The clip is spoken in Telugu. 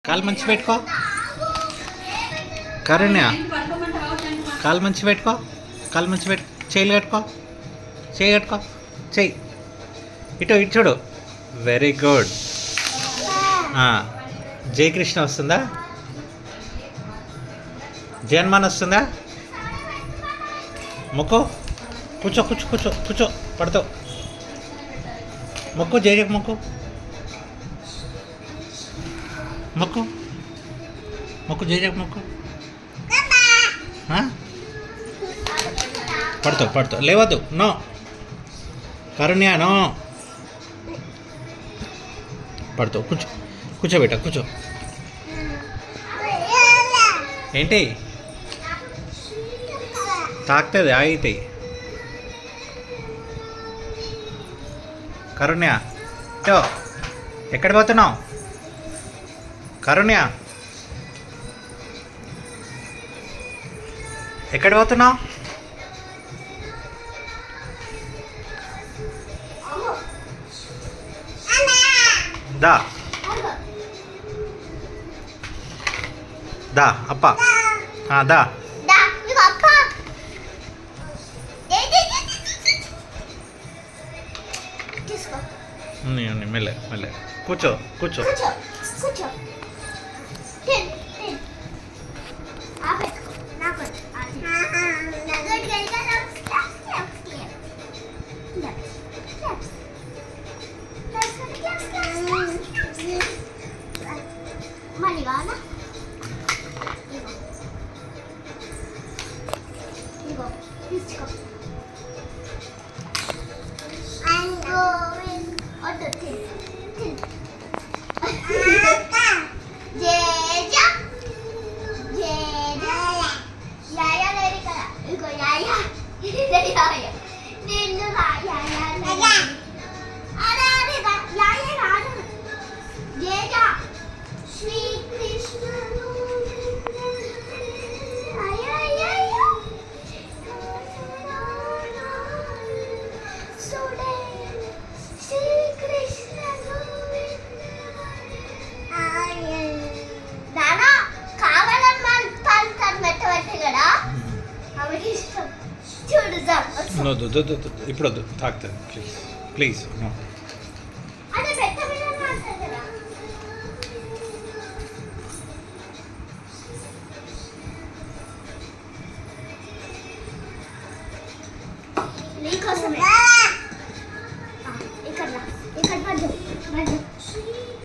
కాలు మంచి పెట్టుకో. కరుణ్య కాలు మంచి పెట్టుకో. కాలు మంచి పెట్టు. చేయి కట్టుకో. చేయి కట్టుకో. చెయ్యి ఇటు ఇటు చూడు. Very good. జయకృష్ణ వస్తుందా? జయన్మాన్ వస్తుందా? మొక్కు. కూర్చో కూర్చో కూర్చో కూర్చో. పడతావు. మొక్కు. జయ మొక్కు. మొక్కు మొక్కు. జయ మొక్కు. పడతావు పడతావు. లేవద్దు. No Karunya no. పడతావు. కూర్చో కూర్చోబెట్ట. కూర్చో. ఏంటి తాకుతుంది? ఆగితే కరుణ్య టో. ఎక్కడ పోతున్నావు కరుణ్య? ఎక్కడ పోతున్నావు? దా దా అప్ప. దా ఉన్నాయి మెల్లె మెల్లె. కూర్చో కూర్చో. ఇప్పుడు వద్దు తాకుతుంది. Please please.